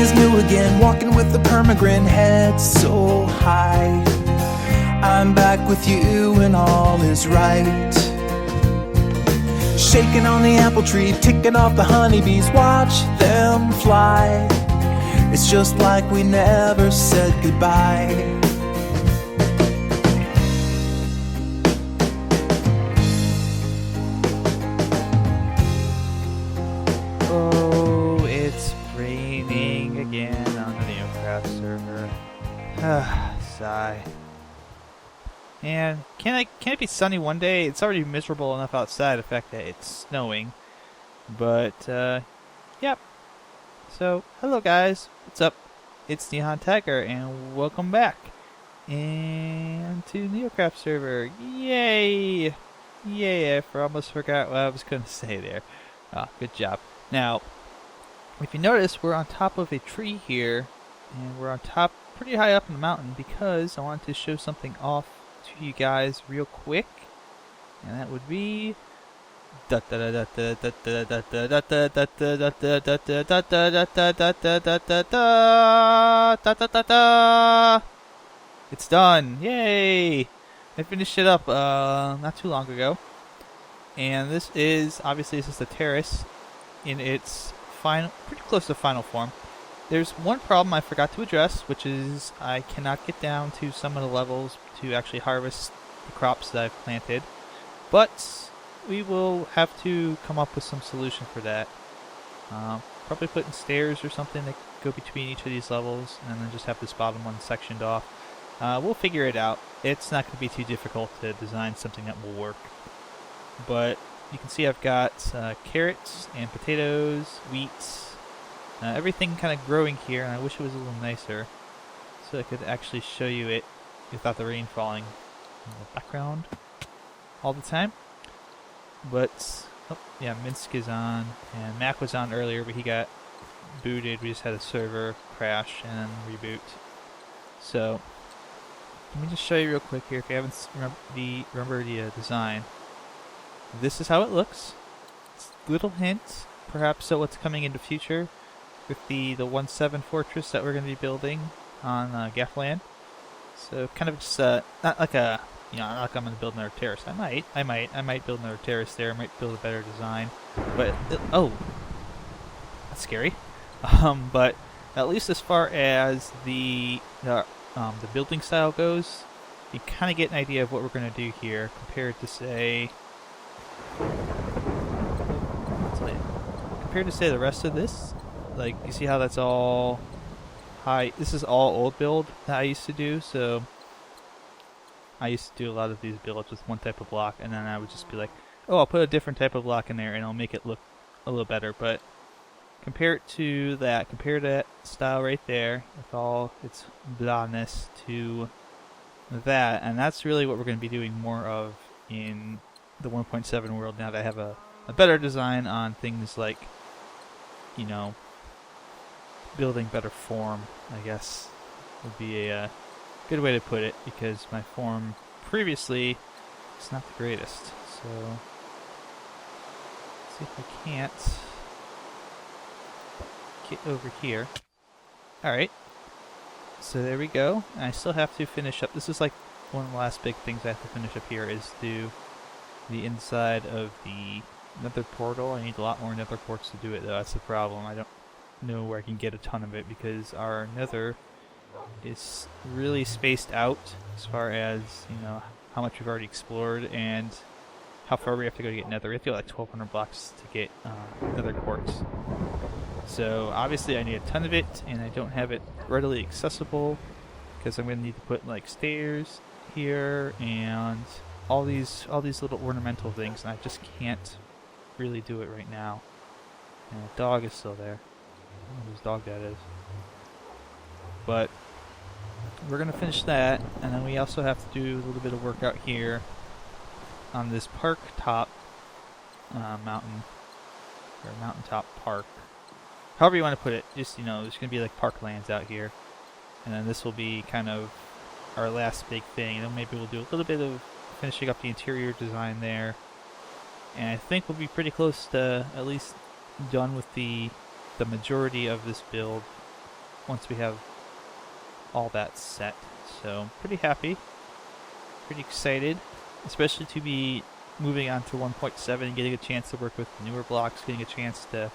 is new again, walking with a permagrin, head so high. I'm back with you and all is right. Shaking on the apple tree, ticking off the honeybees, watch them fly. It's just like we never said goodbye. Oh, it's raining again on the NeoCraft server. Sigh. And can it be sunny one day? It's already miserable enough outside, the fact that it's snowing. But, yep. So, hello guys, what's up? It's NihonTiger, and welcome back. And to NeoCraft server. Yay! Yay, I almost forgot what I was going to say there. Ah, good job. Now, if you notice, we're on top of a tree here, and we're on top, pretty high up in the mountain, because I wanted to show something off to you guys real quick, and that would be it's done! Yay! I finished it up not too long ago, and this is the terrace in its final, pretty close to final form. There's one problem I forgot to address, which is I cannot get down to some of the levels to actually harvest the crops that I've planted, but we will have to come up with some solution for that. Probably putting stairs or something that go between each of these levels, and then just have this bottom one sectioned off. We'll figure it out. It's not going to be too difficult to design something that will work. But you can see I've got carrots and potatoes, wheat, everything kind of growing here, and I wish it was a little nicer so I could actually show you it without the rain falling in the background all the time. But, oh, yeah, Minsk is on, and Mac was on earlier, but he got booted. We just had a server crash and then reboot. So, let me just show you real quick here if you haven't remember the design. This is how it looks. It's a little hint, perhaps, at what's coming into future with the 1.7 fortress that we're going to be building on GAFland. So, kind of just, not like a, not like I'm going to build another terrace. I might build another terrace there. I might build a better design. But, oh, that's scary. But at least as far as the building style goes, you kind of get an idea of what we're going to do here compared to say the rest of this. Like, you see how that's all high? This is all old build that I used to do, so I used to do a lot of these builds with one type of block, and then I would just be like, oh, I'll put a different type of block in there and I'll make it look a little better. But compare that style right there with all its blahness to that, and that's really what we're going to be doing more of in the 1.7 world now that I have a better design on things like, building better form, I guess would be a good way to put it, because my form previously is not the greatest. So, let's see if I can't get over here. Alright, so there we go. And I still have to finish up. This is like one of the last big things I have to finish up here, is do the inside of the nether portal. I need a lot more nether quartz to do it, though. That's the problem. I don't know where I can get a ton of it, because our nether is really spaced out as far as, how much we've already explored and how far we have to go to get nether. We have to go like 1,200 blocks to get nether quartz. So obviously I need a ton of it, and I don't have it readily accessible, because I'm going to need to put like stairs here and all these little ornamental things, and I just can't really do it right now. And the dog is still there. I don't know whose dog that is. But we're going to finish that, and then we also have to do a little bit of work out here on this park top mountain, or mountaintop park. However you want to put it. Just, there's going to be like parklands out here. And then this will be kind of our last big thing. And then maybe we'll do a little bit of finishing up the interior design there. And I think we'll be pretty close to at least done with the majority of this build. once we have all that set. So pretty happy, pretty excited, especially to be moving on to 1.7 and getting a chance to work with the newer blocks, getting a chance to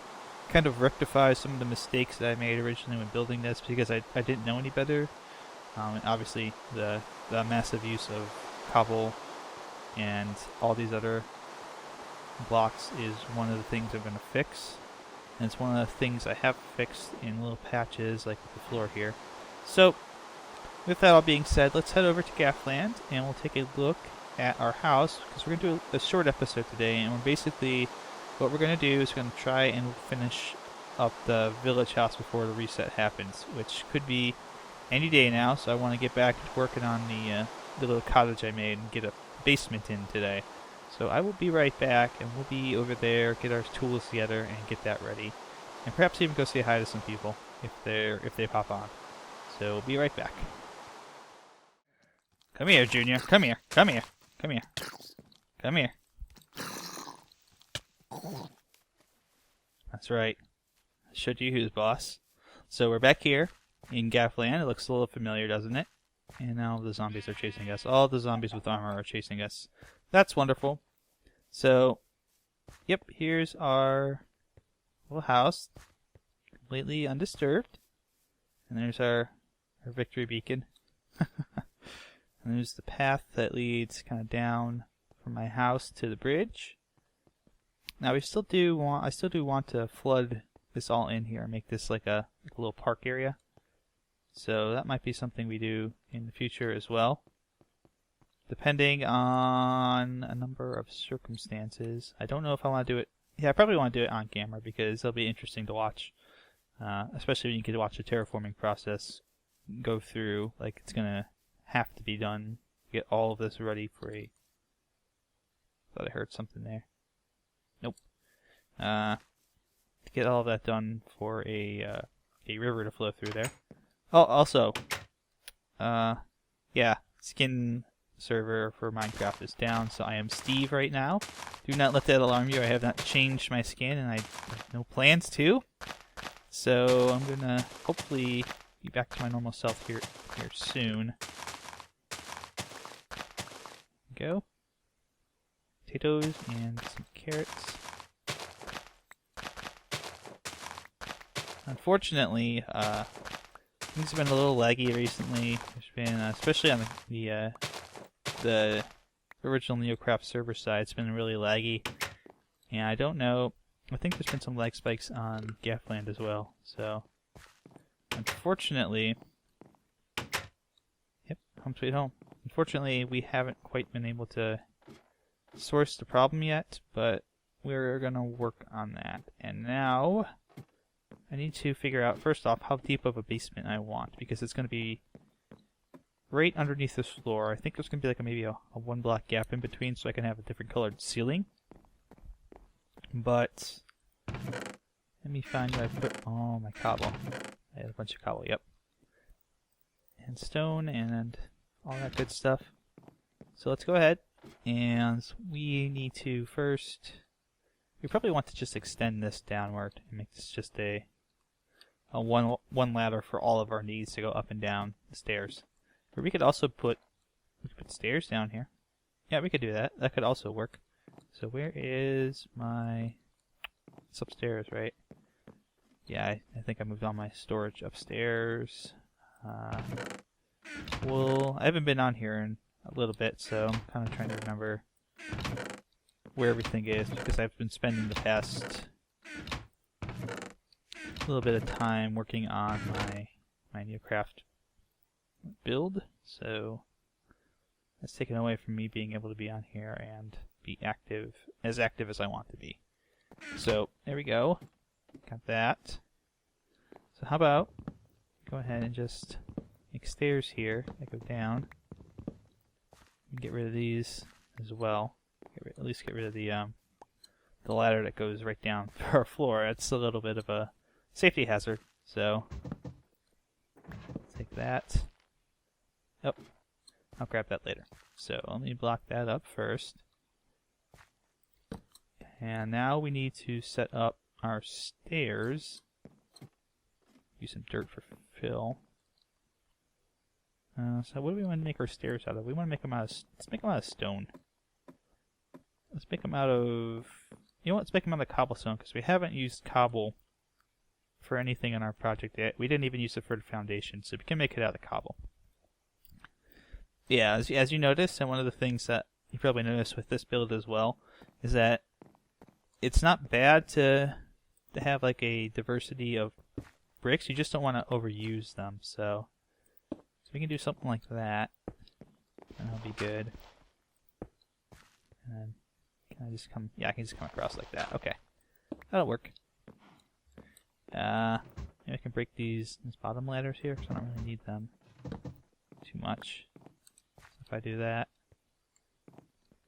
kind of rectify some of the mistakes that I made originally when building this, because I didn't know any better. And obviously the massive use of cobble and all these other blocks is one of the things I'm going to fix. And it's one of the things I have fixed in little patches like with the floor here. So with that all being said, let's head over to GAFland and we'll take a look at our house, because we're going to do a short episode today, and what we're going to do is going to try and finish up the village house before the reset happens, which could be any day now. So I want to get back to working on the little cottage I made and get a basement in today. So I will be right back, and we'll be over there, get our tools together, and get that ready, and perhaps even go say hi to some people if they pop on. So we'll be right back. Come here, Junior. Come here. Come here. Come here. Come here. That's right. I showed you who's boss. So we're back here in GAFland. It looks a little familiar, doesn't it? And now the zombies are chasing us. All the zombies with armor are chasing us. That's wonderful. So, yep, here's our little house. Completely undisturbed. And there's our victory beacon. And there's the path that leads kind of down from my house to the bridge. Now I still do want to flood this all in here and make this like a little park area. So that might be something we do in the future as well, depending on a number of circumstances. I don't know if I want to do it. Yeah, I probably want to do it on camera because it'll be interesting to watch, especially when you get to watch the terraforming process go through. Like, it's gonna have to be done. Get all of this ready for a... Thought I heard something there. Nope. To get all of that done for a river to flow through there. Oh, also, yeah, skin server for Minecraft is down, so I am Steve right now. Do not let that alarm you. I have not changed my skin, and I have no plans to. So I'm gonna hopefully be back to my normal self here soon. Go. Potatoes and some carrots. Unfortunately, things have been a little laggy recently. There's been, especially on the original NeoCraft server side, it's been really laggy. And I don't know, I think there's been some lag spikes on GAFland as well. So, unfortunately, yep, home sweet home. Unfortunately, we haven't quite been able to source the problem yet, but we're gonna work on that. And now I need to figure out, first off, how deep of a basement I want, because it's going to be right underneath this floor. I think there's going to be like maybe a 1 block gap in between so I can have a different colored ceiling. But let me find where I put all my cobble. I had a bunch of cobble, yep. And stone and all that good stuff. So let's go ahead, and we need to first... We probably want to just extend this downward and make this just a one ladder for all of our needs to go up and down the stairs. Or we could also put stairs down here. Yeah, we could do that. That could also work. So where is my... It's upstairs, right? Yeah, I think I moved all my storage upstairs. Well, I haven't been on here in a little bit, so I'm kind of trying to remember where everything is, because I've been spending the past little bit of time working on my NeoCraft build, so that's taken away from me being able to be on here and be as active as I want to be. So there we go, got that. So how about go ahead and just make stairs here that go down, and get rid of these as well. At least get rid of the ladder that goes right down to our floor. It's a little bit of a safety hazard, so take that. Oh, I'll grab that later. So let me block that up first. And now we need to set up our stairs use some dirt for fill. So what do we want to make our stairs out of? We want to make them out of, let's make them out of stone. Let's make them out of, you know what, let's make them out of cobblestone, because we haven't used cobble for anything in our project yet. We didn't even use it for the foundation, so we can make it out of cobble. Yeah, as you noticed, and one of the things that you probably noticed with this build as well, is that it's not bad to have like a diversity of bricks. You just don't want to overuse them, so we can do something like that, and that'll be good. And then can I just come? Yeah, I can just come across like that. Okay, that'll work. Maybe I can break these bottom ladders here, because I don't really need them too much. So if I do that,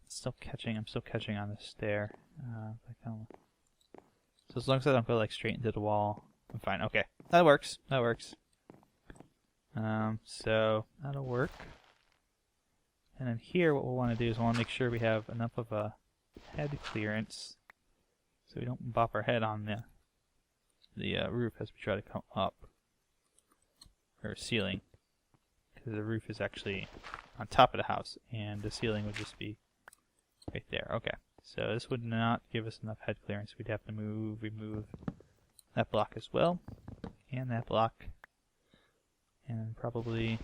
it's still catching. I'm still catching on the stair. So as long as I don't go like straight into the wall, I'm fine. Okay, that works. That works. So that'll work. And then here, what we'll want to do is we'll want to make sure we have enough of a head clearance, so we don't bop our head on the roof as we try to come up, or ceiling, because the roof is actually on top of the house, and the ceiling would just be right there. Okay, so this would not give us enough head clearance. We'd have to remove that block as well, and that block, and probably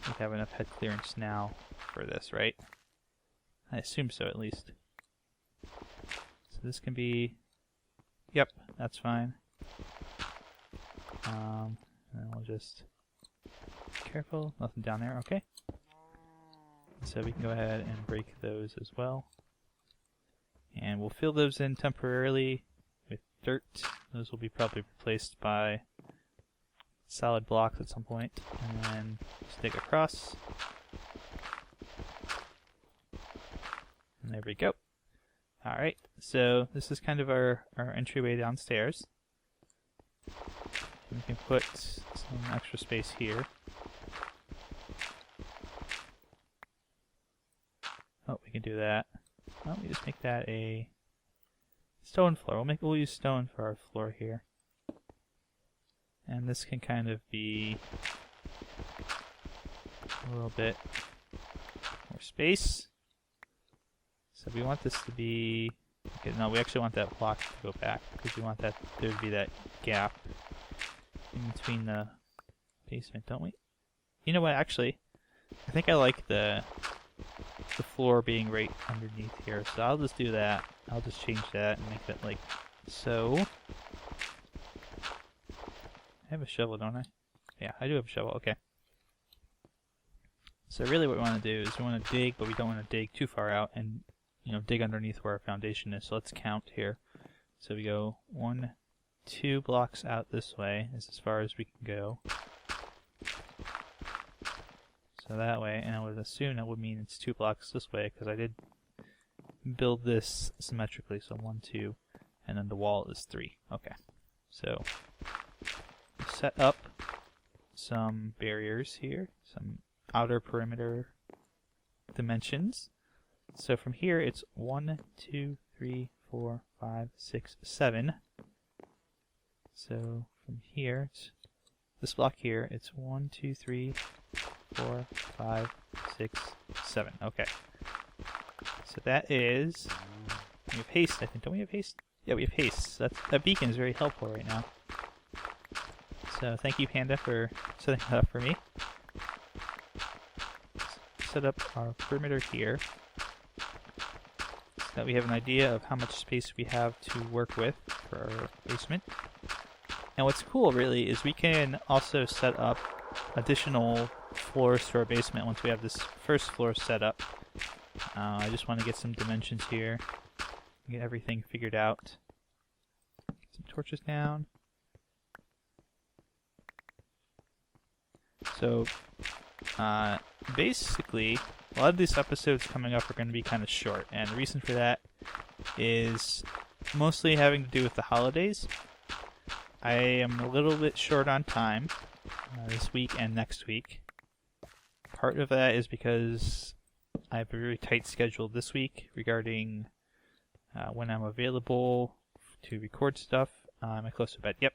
we'd have enough head clearance now for this, right? I assume so, at least. So this can be, yep, that's fine. And we'll just be careful, nothing down there, okay. So we can go ahead and break those as well. And we'll fill those in temporarily with dirt. Those will be probably replaced by solid blocks at some point. And then just dig across. And there we go. Alright, so this is kind of our entryway downstairs. We can put some extra space here. Oh, we can do that. Why don't we just make that a stone floor? We'll use stone for our floor here. And this can kind of be a little bit more space. So we want this to be, okay, no, we actually want that block to go back, because we want that there to be that gap in between the basement, don't we? You know what, actually, I think I like the floor being right underneath here, so I'll just do that. I'll just change that and make that like so. I have a shovel, don't I? Yeah, I do have a shovel, okay. So really what we want to do is we want to dig, but we don't want to dig too far out and, you know, dig underneath where our foundation is. So let's count here. So we go 1, 2 blocks out this way is as far as we can go. So that way, and I would assume that would mean it's 2 blocks this way, because I did build this symmetrically. So 1, 2, and then the wall is 3. Okay. So set up some barriers here, some outer perimeter dimensions. So from here it's 1, 2, 3, 4, 5, 6, 7. So from here, it's this block here, it's 1, 2, 3, 4, 5, 6, 7. Okay. So that is, we have haste, I think. Don't we have haste? Yeah, we have haste. That beacon is very helpful right now. So thank you, Panda, for setting that up for me. Set up our perimeter here, so that we have an idea of how much space we have to work with for our basement. And what's cool, really, is we can also set up additional floors to our basement once we have this first floor set up. I just want to get some dimensions here, get everything figured out. Get some torches down. So, basically, a lot of these episodes coming up are going to be kind of short, and the reason for that is mostly having to do with the holidays. I am a little bit short on time this week and next week. Part of that is because I have a very tight schedule this week regarding when I'm available to record stuff. Am I close to bed? Yep.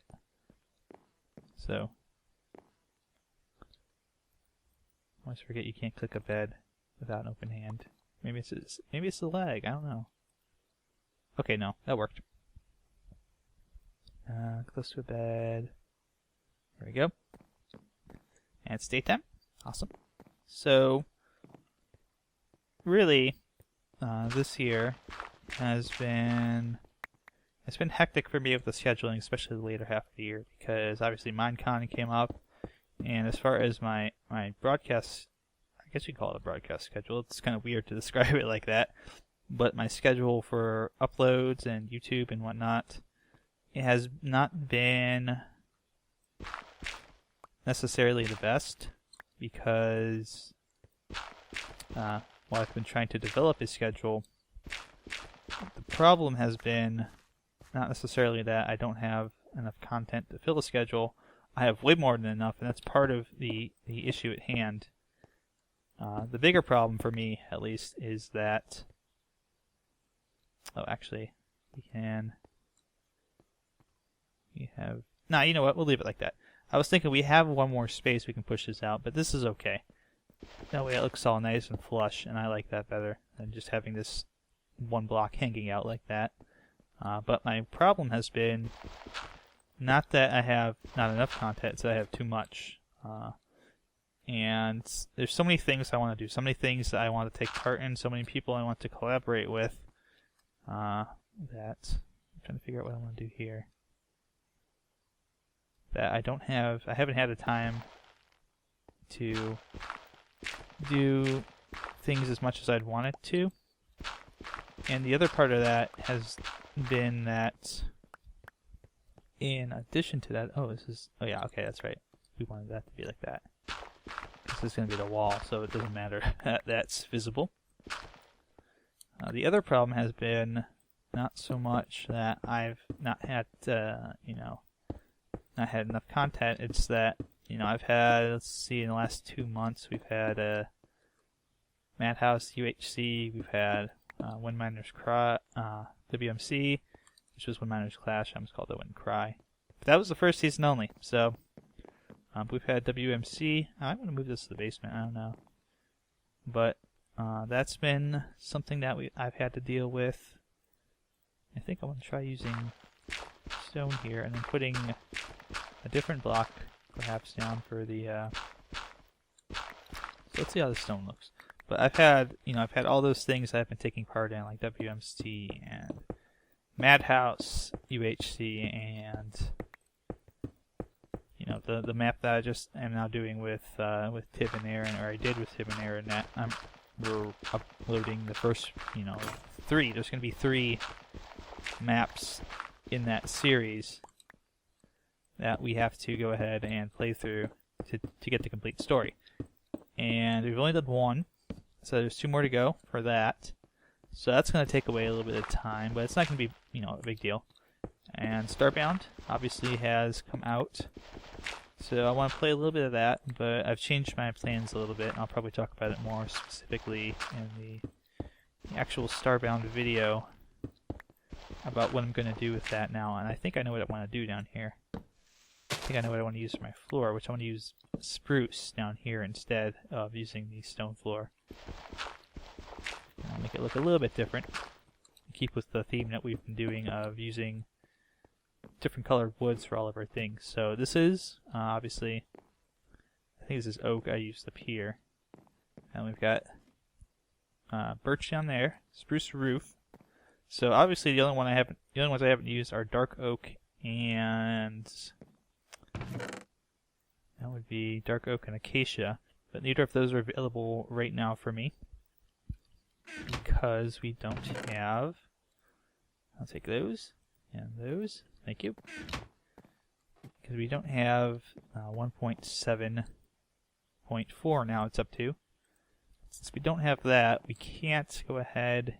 So I always forget you can't click a bed without an open hand. Maybe it's the lag. I don't know. Okay, no, that worked. Close to a bed. There we go. And it's daytime. Awesome. So really, this year has been hectic for me with the scheduling, especially the later half of the year, because obviously Minecon came up, and as far as my broadcast, I guess you call it a broadcast schedule. It's kind of weird to describe it like that, but my schedule for uploads and YouTube and whatnot, it has not been necessarily the best, because while I've been trying to develop a schedule, the problem has been not necessarily that I don't have enough content to fill a schedule. I have way more than enough, and that's part of the issue at hand. The bigger problem for me, at least, is that... Oh, actually, we have... Nah, you know what? We'll leave it like that. I was thinking we have one more space we can push this out, but this is okay. That way it looks all nice and flush, and I like that better than just having this one block hanging out like that. But my problem has been not that I have not enough content, it's that I have too much. And there's so many things I want to do, so many things that I want to take part in, so many people I want to collaborate with, that I'm trying to figure out what I want to do here. That I haven't had the time to do things as much as I'd wanted to. And the other part of that has been that, in addition to that, oh yeah, okay, that's right. We wanted that to be like that. This is going to be the wall, so it doesn't matter that that's visible. The other problem has been not so much that I've not had, not had enough content. It's that, I've had, let's see, in the last 2 months, we've had Madhouse UHC, we've had When Miners Cry, WMC, which was When Miners Clash. I almost called it When Cry. But that was the first season only, so we've had WMC. I'm going to move this to the basement, I don't know. But that's been something that I've had to deal with. I think I want to try using stone here and then putting a different block perhaps down for the so let's see how the stone looks. But I've had all those things I've been taking part in, like WMC and Madhouse UHC, and the map that I just am now doing with Tib and Aaron, or I did with Tib and Aaron. That we're uploading the first 3. There's going to be 3 maps in that series that we have to go ahead and play through to get the complete story. And we've only done 1, so there's 2 more to go for that. So that's going to take away a little bit of time, but it's not going to be, a big deal. And Starbound obviously has come out, so I want to play a little bit of that, but I've changed my plans a little bit, and I'll probably talk about it more specifically in the actual Starbound video about what I'm going to do with that now. And I think I know what I want to do down here. I think I know what I want to use for my floor, which I want to use spruce down here instead of using the stone floor. And I'll make it look a little bit different. Keep with the theme that we've been doing of using different colored woods for all of our things. So this is, obviously, I think this is oak I used up here. And we've got birch down there, spruce roof. So obviously the only ones I haven't used are dark oak and that would be dark oak and acacia. But neither of those are available right now for me because we don't have. I'll take those and those. Thank you. Because we don't have 1.7.4 now it's up to. Since we don't have that, we can't go ahead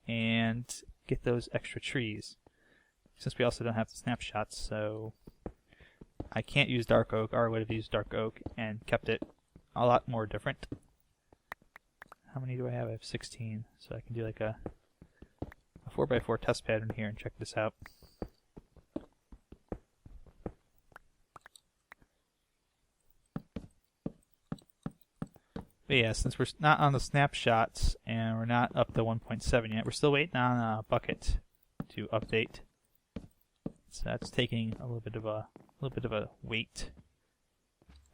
and get those extra trees. Since we also don't have the snapshots, so I can't use dark oak, or I would have used dark oak and kept it a lot more different. How many do I have? I have 16, so I can do like a 4x4 test pattern here and check this out. But yeah, since we're not on the snapshots and we're not up to 1.7 yet, we're still waiting on Bucket to update. So that's taking a little bit of a wait.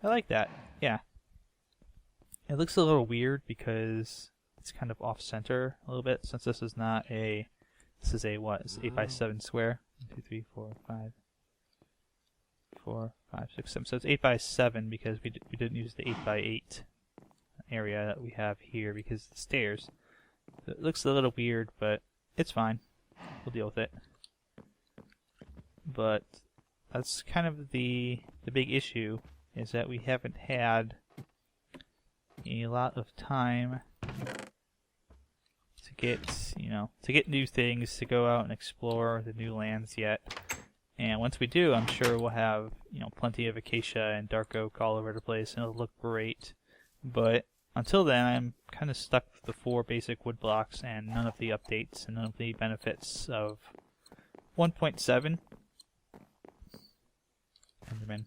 I like that. Yeah. It looks a little weird because it's kind of off center a little bit, since this is not a, this is a what? It's 8x7 square. 1, 2, 3, 4, 5. 4, 5, 6, 7. So it's 8x7 because we didn't use the 8x8 area that we have here because of the stairs. So it looks a little weird, but it's fine. We'll deal with it. But that's kind of the big issue, is that we haven't had a lot of time to get new things, to go out and explore the new lands yet. And once we do, I'm sure we'll have, plenty of acacia and dark oak all over the place, and it'll look great. But until then, I'm kind of stuck with the 4 basic wood blocks and none of the updates and none of the benefits of 1.7. Enderman.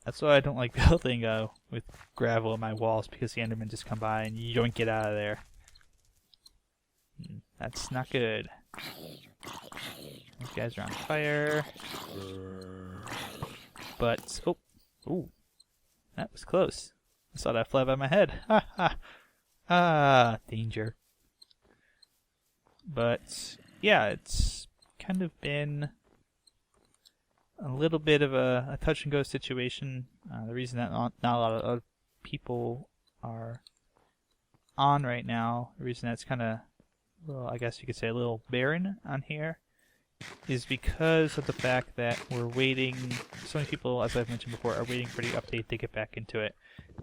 That's why I don't like building with gravel in my walls, because the Endermen just come by and you don't get out of there. That's not good. These guys are on fire. But, ooh, that was close. I saw that fly by my head. Ha ha. Ah, danger. But, yeah, it's kind of been a little bit of a touch and go situation. The reason that not a lot of other people are on right now, the reason that's kind of, well, I guess you could say a little barren on here, is because of the fact that we're waiting. So many people, as I've mentioned before, are waiting for the update to get back into it,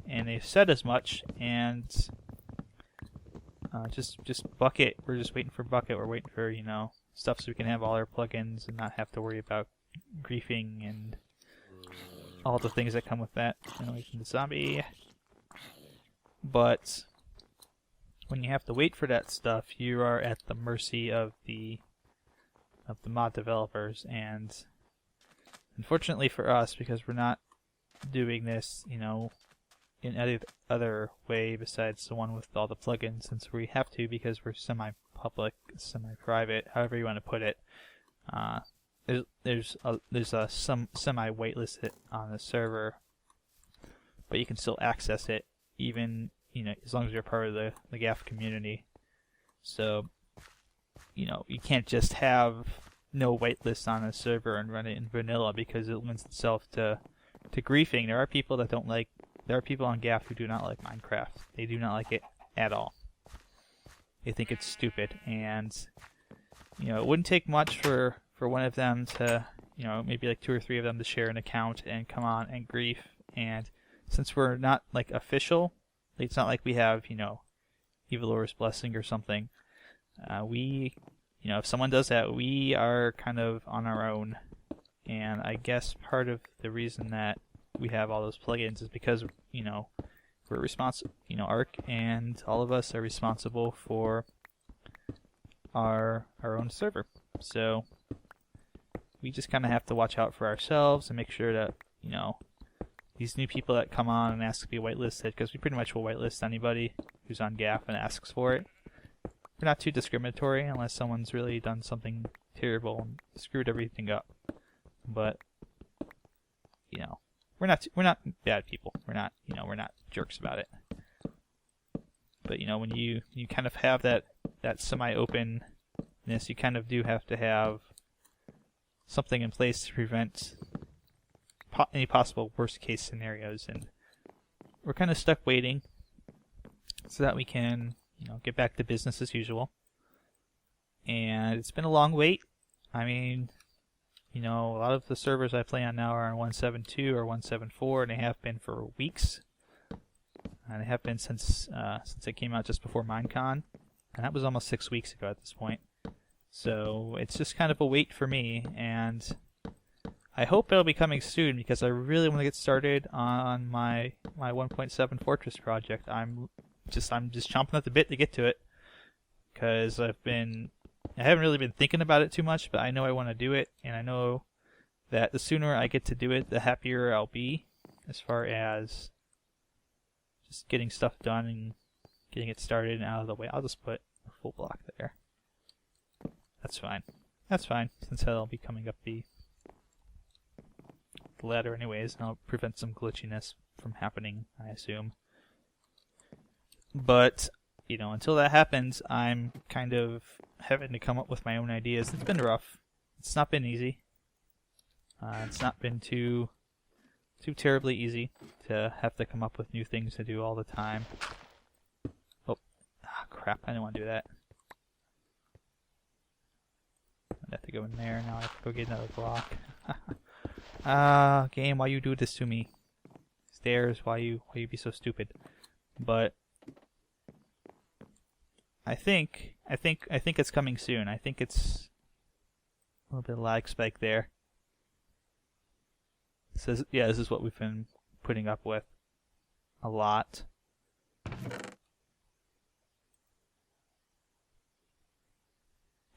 and they've said as much. And just Bucket, we're just waiting for Bucket. We're waiting for stuff so we can have all our plugins and not have to worry about griefing and all the things that come with that. Away from the zombie. But when you have to wait for that stuff, you are at the mercy of the mod developers. And unfortunately for us, because we're not doing this, in any other way besides the one with all the plugins, since we have to because we're semi-public, semi-private, however you want to put it. There's some semi-waitlisted on the server, but you can still access it even as long as you're part of the GAF community. So you can't just have no waitlist on a server and run it in vanilla, because it lends itself to griefing. There are people that don't like. There are people on GAF who do not like Minecraft. They do not like it at all. They think it's stupid, and it wouldn't take much for one of them to, maybe like 2 or 3 of them to share an account and come on and grief. And since we're not like official, it's not like we have, Evilor's blessing or something. If someone does that, we are kind of on our own. And I guess part of the reason that we have all those plugins is because, we're responsible, Ark and all of us are responsible for our own server. So we just kind of have to watch out for ourselves and make sure that, these new people that come on and ask to be whitelisted, because we pretty much will whitelist anybody who's on GAF and asks for it. We're not too discriminatory unless someone's really done something terrible and screwed everything up. But we're not bad people. We're not jerks about it. But when you kind of have that semi-openness, you kind of do have to have something in place to prevent any possible worst case scenarios, and we're kind of stuck waiting so that we can get back to business as usual. And it's been a long wait. I mean, a lot of the servers I play on now are on 1.7.2 or 1.7.4, and they have been for weeks. And they have been since it came out just before Minecon, and that was almost 6 weeks ago at this point. So it's just kind of a wait for me, and I hope it'll be coming soon, because I really want to get started on my 1.7 Fortress project. I'm just chomping at the bit to get to it, because I haven't really been thinking about it too much, but I know I want to do it, and I know that the sooner I get to do it, the happier I'll be, as far as just getting stuff done and getting it started and out of the way. I'll just put a full block there. That's fine. That's fine, since that'll be coming up the ladder anyways, and I'll prevent some glitchiness from happening, I assume. But, you know, until that happens, I'm kind of having to come up with my own ideas. It's been rough. It's not been easy. It's not been too terribly easy to have to come up with new things to do all the time. Oh, crap, I didn't want to do that. I have to go in there, now I have to go get another block. Game, why you do this to me? Stairs, why you be so stupid? But I think it's coming soon. I think it's a little bit of lag spike there. It says, yeah, this is what we've been putting up with a lot.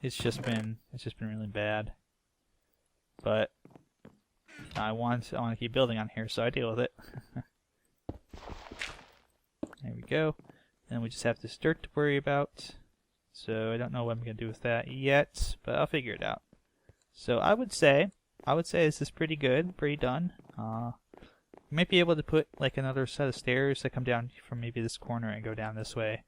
It's just been really bad. But I want to keep building on here, so I deal with it. There we go. And we just have this dirt to worry about. So I don't know what I'm gonna do with that yet, but I'll figure it out. So I would say this is pretty good, pretty done. Might be able to put like another set of stairs that come down from maybe this corner and go down this way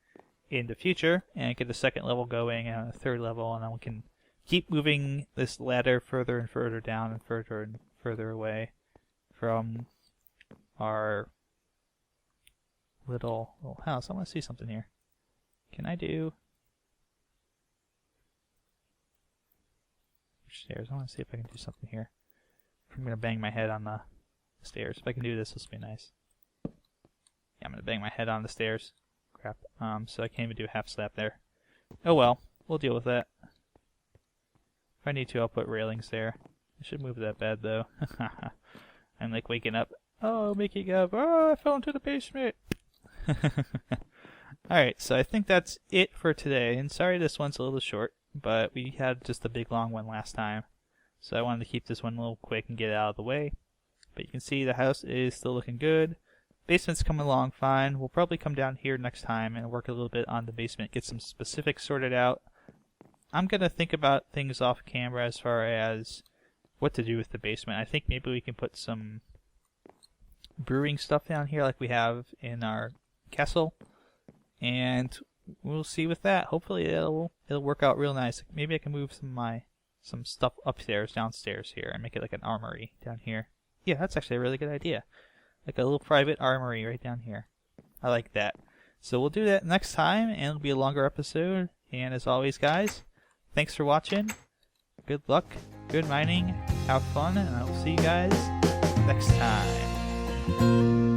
in the future, and get a second level going and a third level, and then we can keep moving this ladder further and further down and further away from our little house. I want to see something here. Can I do stairs? I want to see if I can do something here. I'm going to bang my head on the stairs. If I can do this, this will be nice. Yeah, I'm going to bang my head on the stairs. Crap. So I can't even do a half slab there. Oh well, we'll deal with that. If I need to, I'll put railings there. I should move that bed though. I'm like waking up. Oh, making up. Oh, I fell into the basement. Alright, so I think that's it for today. And sorry this one's a little short, but we had just a big long one last time. So I wanted to keep this one a little quick and get it out of the way. But you can see the house is still looking good. Basement's coming along fine. We'll probably come down here next time and work a little bit on the basement, get some specifics sorted out. I'm going to think about things off camera as far as what to do with the basement. I think maybe we can put some brewing stuff down here like we have in our castle. And we'll see with that. Hopefully it'll work out real nice. Maybe I can move some stuff upstairs, downstairs here, and make it like an armory down here. Yeah, that's actually a really good idea. Like a little private armory right down here. I like that. So we'll do that next time, and it'll be a longer episode. And as always, guys, thanks for watching. Good luck, good mining, have fun, and I will see you guys next time.